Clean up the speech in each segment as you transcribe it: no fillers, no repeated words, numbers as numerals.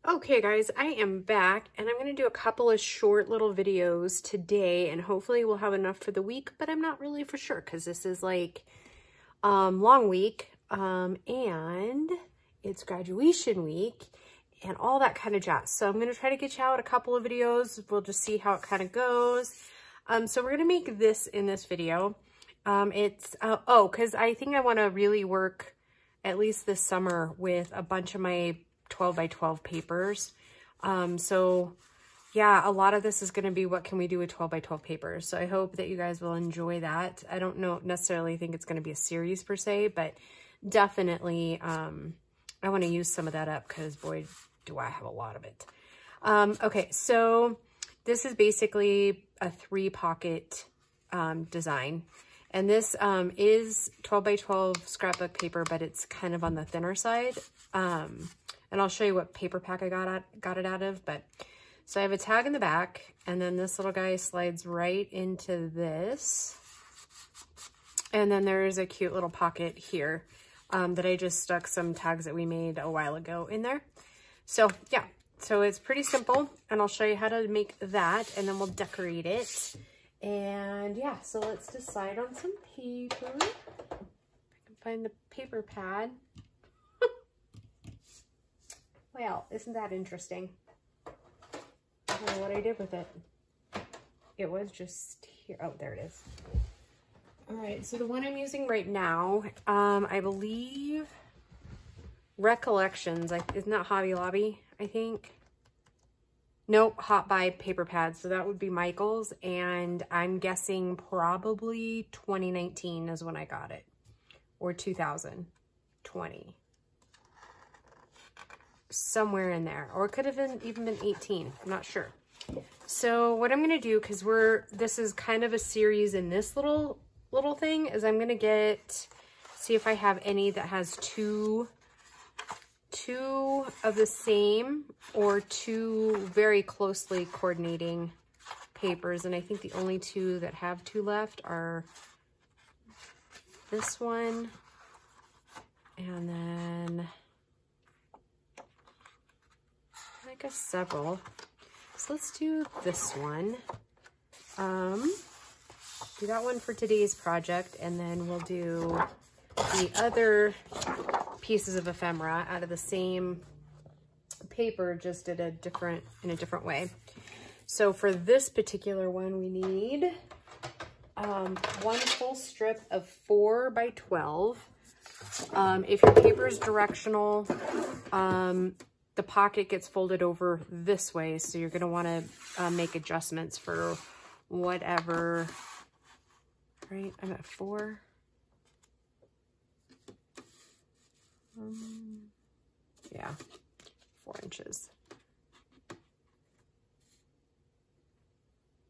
Okay guys, I am back and I'm going to do a couple of short little videos today and hopefully we'll have enough for the week, but I'm not really for sure because this is like long week and it's graduation week and all that kind of jazz. So I'm going to try to get you out a couple of videos. We'll just see how it kind of goes. So we're going to make this in this video. Because I think I want to really work at least this summer with a bunch of my 12 by 12 papers. So yeah, a lot of this is going to be what can we do with 12 by 12 papers. So I hope that you guys will enjoy that. I don't necessarily think it's going to be a series per se, but definitely I want to use some of that up because boy, do I have a lot of it. Okay, so this is basically a 3-pocket design. And this is 12 by 12 scrapbook paper, but it's kind of on the thinner side. And I'll show you what paper pack I got it out of. But so I have a tag in the back, and then this little guy slides right into this. And then there's a cute little pocket here that I just stuck some tags that we made a while ago in there. So yeah, so it's pretty simple, and I'll show you how to make that, and then we'll decorate it. And yeah, so let's decide on some paper. If I can find the paper pad. Well, isn't that interesting? I don't know what I did with it. It was just here. Oh, there it is. All right, so the one I'm using right now, I believe Recollections, isn't that Hobby Lobby, I think? Nope, Hot Buy paper pads. So that would be Michael's, and I'm guessing probably 2019 is when I got it, or 2020. Somewhere in there, or it could have even been 18. I'm not sure. So what I'm gonna do, because this is kind of a series in this little thing, is I'm gonna see if I have any that has two of the same or two very closely coordinating papers. And I think the only two that have two left are this one and then I guess several. So let's do this one. Do that one for today's project, and then we'll do the other pieces of ephemera out of the same paper, just in a different way. So for this particular one, we need one full strip of 4 by 12. If your paper is directional, the pocket gets folded over this way, so you're going to want to make adjustments for whatever. Right, I'm at 4. Yeah, 4 inches.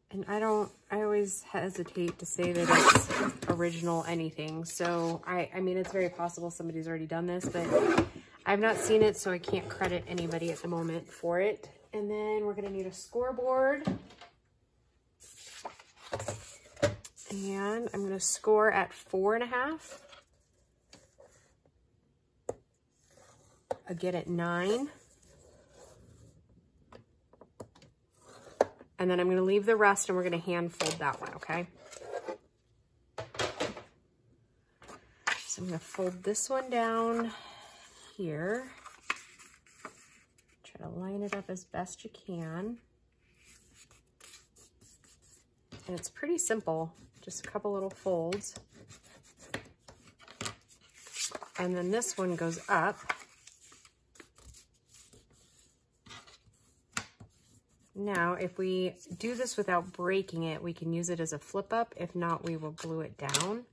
And I always hesitate to say that it's original anything. So I mean, it's very possible somebody's already done this, but I've not seen it, so I can't credit anybody at the moment for it. And then we're gonna need a scoreboard. And I'm gonna score at 4.5. Again at 9. And then I'm gonna leave the rest and we're gonna hand fold that one, okay? So I'm gonna fold this one down here. Try to line it up as best you can. And it's pretty simple, just a couple little folds. And then this one goes up. Now, if we do this without breaking it, we can use it as a flip up. If not, we will glue it down.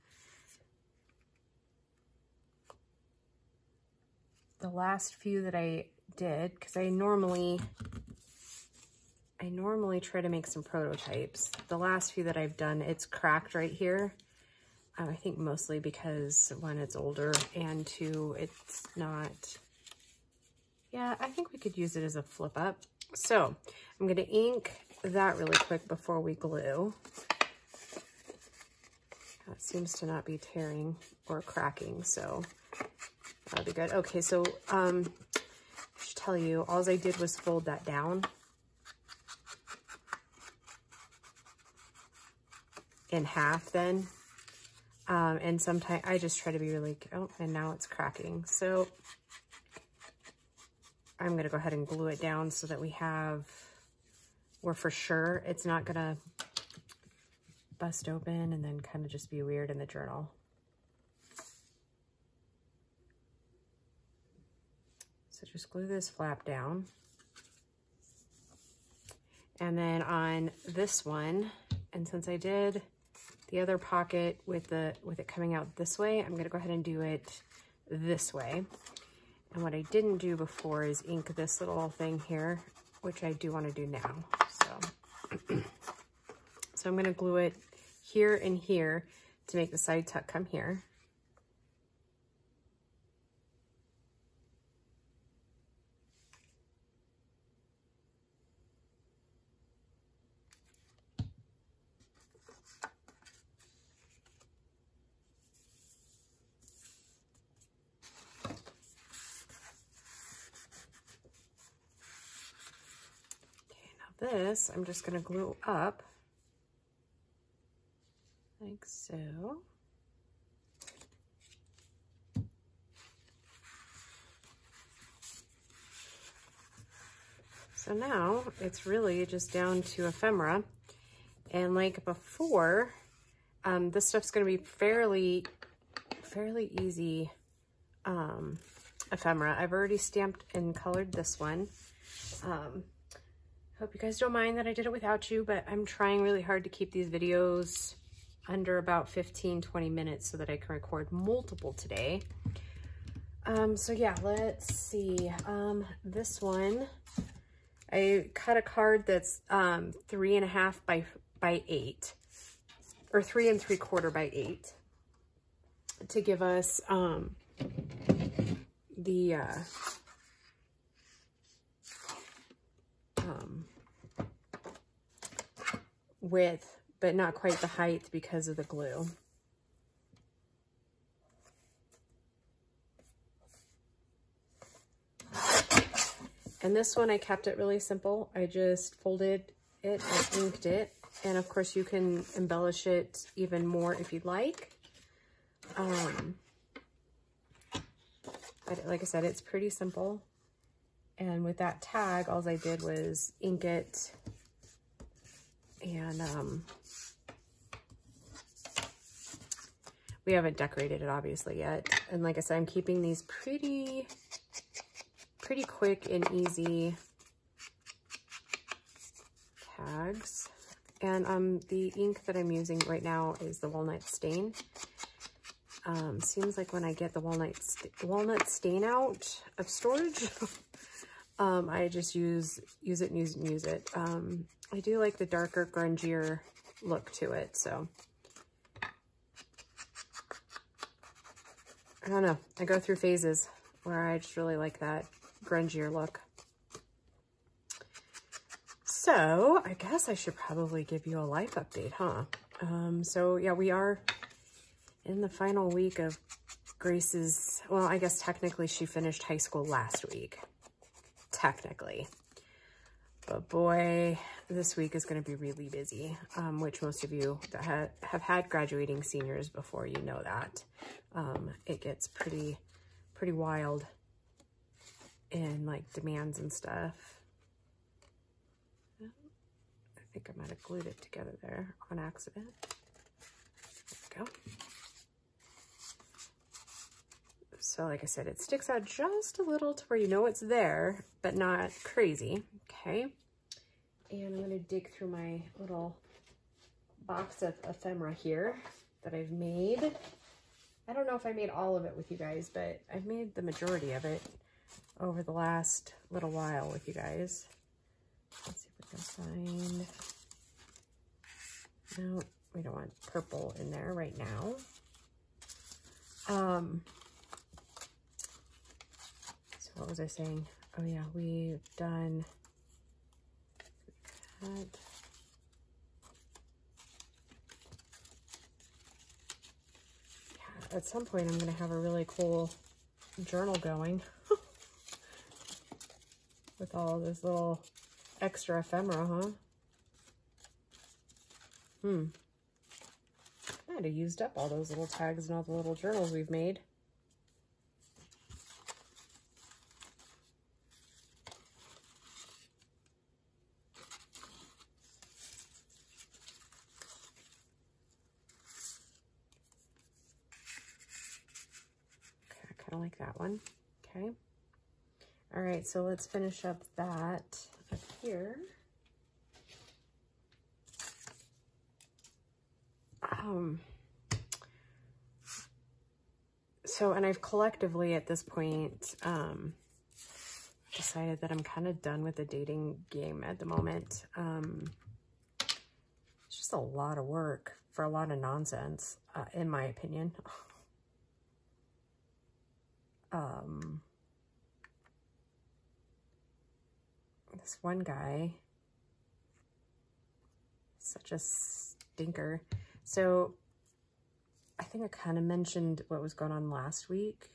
The last few that I did, because I normally try to make some prototypes. The last few that I've done, it's cracked right here. I think mostly because one, it's older, and two, it's not, yeah, I think we could use it as a flip up. So I'm going to ink that really quick before we glue. That seems to not be tearing or cracking, so that'll be good. Okay, so tell you, all I did was fold that down in half then. And sometimes I just try to be really, oh, and now it's cracking. So I'm going to go ahead and glue it down so that we're for sure it's not going to bust open and then kind of just be weird in the journal. So just glue this flap down. And then on this one, and since I did the other pocket with it coming out this way, I'm going to go ahead and do it this way. And what I didn't do before is ink this little thing here, which I do want to do now. So I'm going to glue it here and here to make the side tuck come here. This, I'm just going to glue up like so. So now it's really just down to ephemera. And like before, this stuff's going to be fairly easy ephemera. I've already stamped and colored this one. Hope you guys don't mind that I did it without you, but I'm trying really hard to keep these videos under about 15-20 minutes so that I can record multiple today. So yeah, let's see. This one, I cut a card that's 3.5 by 8, or 3 3/4 by 8, to give us the width, but not quite the height because of the glue. And this one, I kept it really simple. I just folded it and inked it. And of course you can embellish it even more if you'd like. But like I said, it's pretty simple. And with that tag, all I did was ink it. And we haven't decorated it obviously yet. And like I said, I'm keeping these pretty quick and easy tags. And the ink that I'm using right now is the Walnut Stain. Seems like when I get the walnut stain out of storage, I just use it and use it and use it. I do like the darker, grungier look to it, so I don't know. I go through phases where I just really like that grungier look. So I guess I should probably give you a life update, huh? So yeah, we are in the final week of Grace's, well, I guess technically she finished high school last week. Technically. But boy, this week is going to be really busy, which most of you that have had graduating seniors before, you know that. It gets pretty wild in like demands and stuff. I think I might have glued it together there on accident. There we go. So like I said, it sticks out just a little to where you know it's there, but not crazy. Okay. And I'm going to dig through my little box of ephemera here that I've made. I don't know if I made all of it with you guys, but I've made the majority of it over the last little while with you guys. Let's see if we can find... No, we don't want purple in there right now. So what was I saying? Oh yeah, we've done that. Yeah, at some point I'm gonna have a really cool journal going. with all this little extra ephemera, huh? I might have used up all those little tags and all the little journals we've made. Okay, I kind of like that one. Okay. All right, so let's finish up that up here. So, and I've collectively at this point decided that I'm kind of done with the dating game at the moment. It's just a lot of work for a lot of nonsense, in my opinion. This one guy, such a stinker. So I think I kind of mentioned what was going on last week,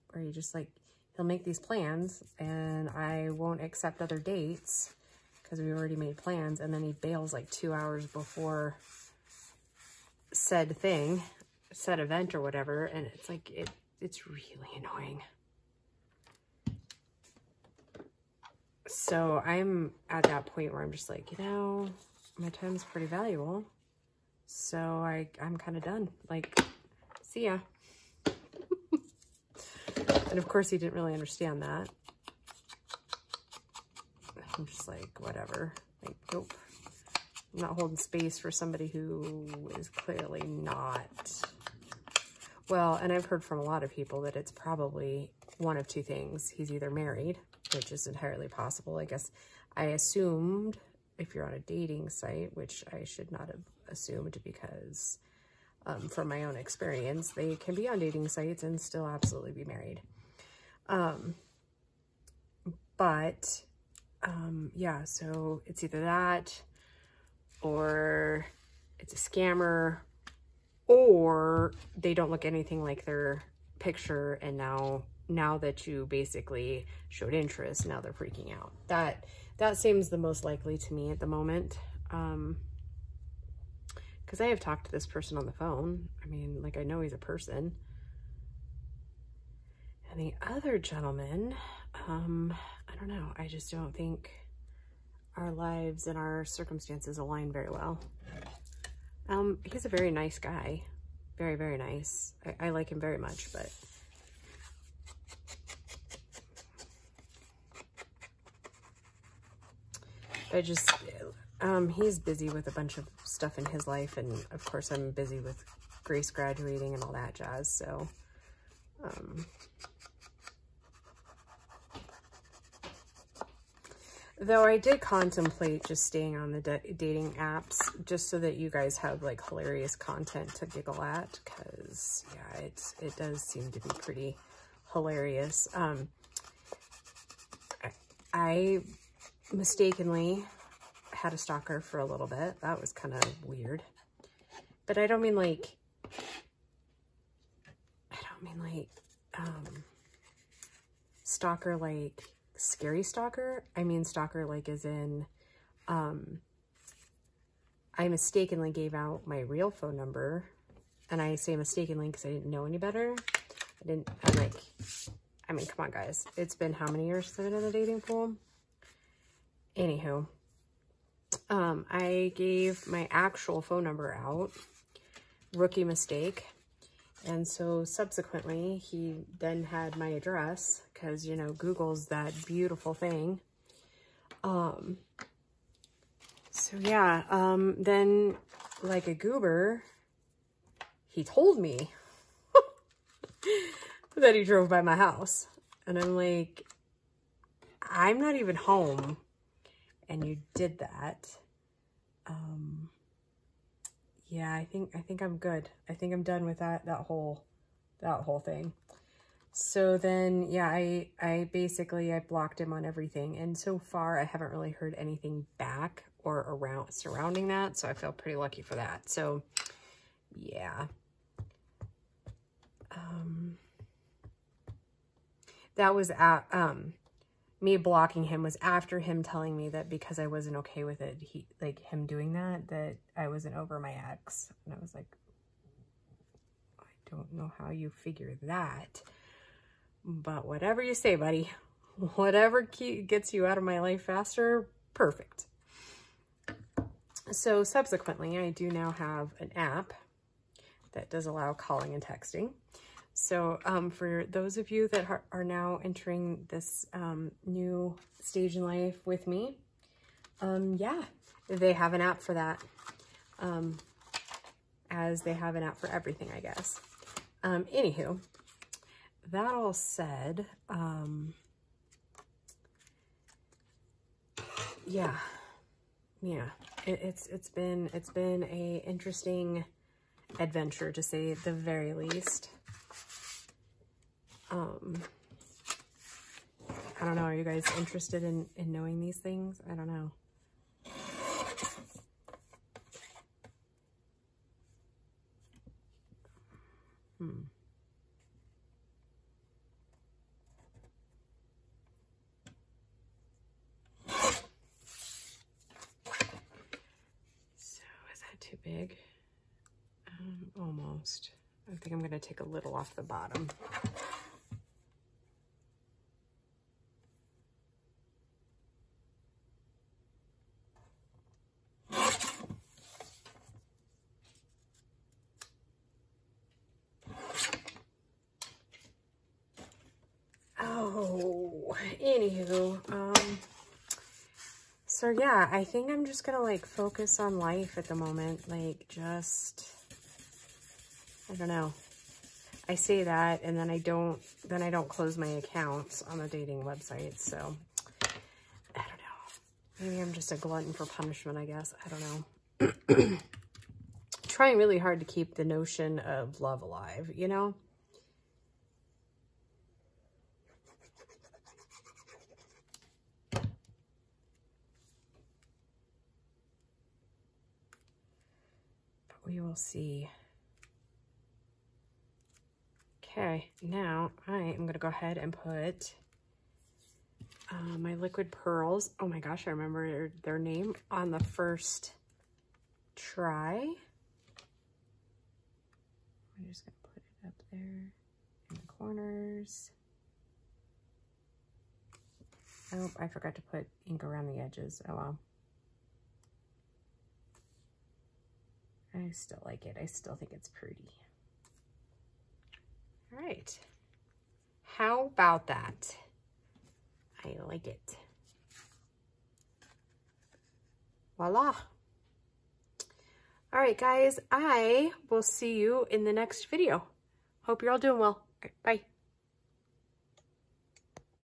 where he just like, he'll make these plans and I won't accept other dates because we already made plans, and then he bails like 2 hours before said thing, said event or whatever, and it's like, it's really annoying. So I'm at that point where I'm just like, you know, my time's pretty valuable. So I'm kind of done. Like, see ya. And of course he didn't really understand that. I'm just like, whatever. Like, nope. I'm not holding space for somebody who is clearly not. Well, and I've heard from a lot of people that it's probably one of two things. He's either married, which is entirely possible. I guess I assumed if you're on a dating site, which I should not have assumed because from my own experience, they can be on dating sites and still absolutely be married. Yeah, so it's either that or it's a scammer, or they don't look anything like their picture, and now that you basically showed interest, now they're freaking out. That seems the most likely to me at the moment. Because I have talked to this person on the phone. I mean, like, I know he's a person. And the other gentleman, I don't know. I just don't think our lives and our circumstances align very well. He's a very nice guy. Very, very nice. I like him very much, but he's busy with a bunch of stuff in his life, and of course I'm busy with Grace graduating and all that jazz, so though I did contemplate just staying on the dating apps just so that you guys have like hilarious content to giggle at, because yeah, it does seem to be pretty hilarious. I mistakenly had a stalker for a little bit. That was kind of weird. But I don't mean like stalker like scary stalker. I mean stalker like as in I mistakenly gave out my real phone number, and I say mistakenly because I didn't know any better. I mean, come on guys, it's been how many years since I've been in the dating pool? Anywho, I gave my actual phone number out, rookie mistake. And so subsequently he then had my address, because, you know, Google's that beautiful thing. So yeah, then like a goober, he told me that he drove by my house. And I'm like, I'm not even home, and you did that. Yeah, I think I'm good. I think I'm done with that whole thing. So then, yeah, I basically blocked him on everything. And so far I haven't really heard anything back or surrounding that. So I feel pretty lucky for that. So yeah. That was at, me blocking him was after him telling me that because I wasn't okay with it, him doing that I wasn't over my ex. And I was like, I don't know how you figure that, but whatever you say, buddy, whatever gets you out of my life faster, perfect. So subsequently, I do now have an app that does allow calling and texting. So for those of you that are now entering this new stage in life with me, yeah, they have an app for that, as they have an app for everything, I guess. Anywho, that all said, yeah, it's been a interesting adventure, to say the very least. I don't know. Are you guys interested in knowing these things? I don't know. So is that too big? Almost. I think I'm going to take a little off the bottom. Oh, anywho, so yeah, I think I'm just gonna like focus on life at the moment. Like, just, I don't know. I say that and then I don't close my accounts on the dating website. So I don't know. Maybe I'm just a glutton for punishment, I guess. I don't know. Trying really hard to keep the notion of love alive, you know? We will see. Okay, now I am going to go ahead and put my liquid pearls. Oh my gosh, I remember their name on the first try. I'm just going to put it up there in the corners. Oh, I forgot to put ink around the edges. Oh well. I still like it. I still think it's pretty. All right. How about that? I like it. Voila. All right, guys. I will see you in the next video. Hope you're all doing well. All right, bye.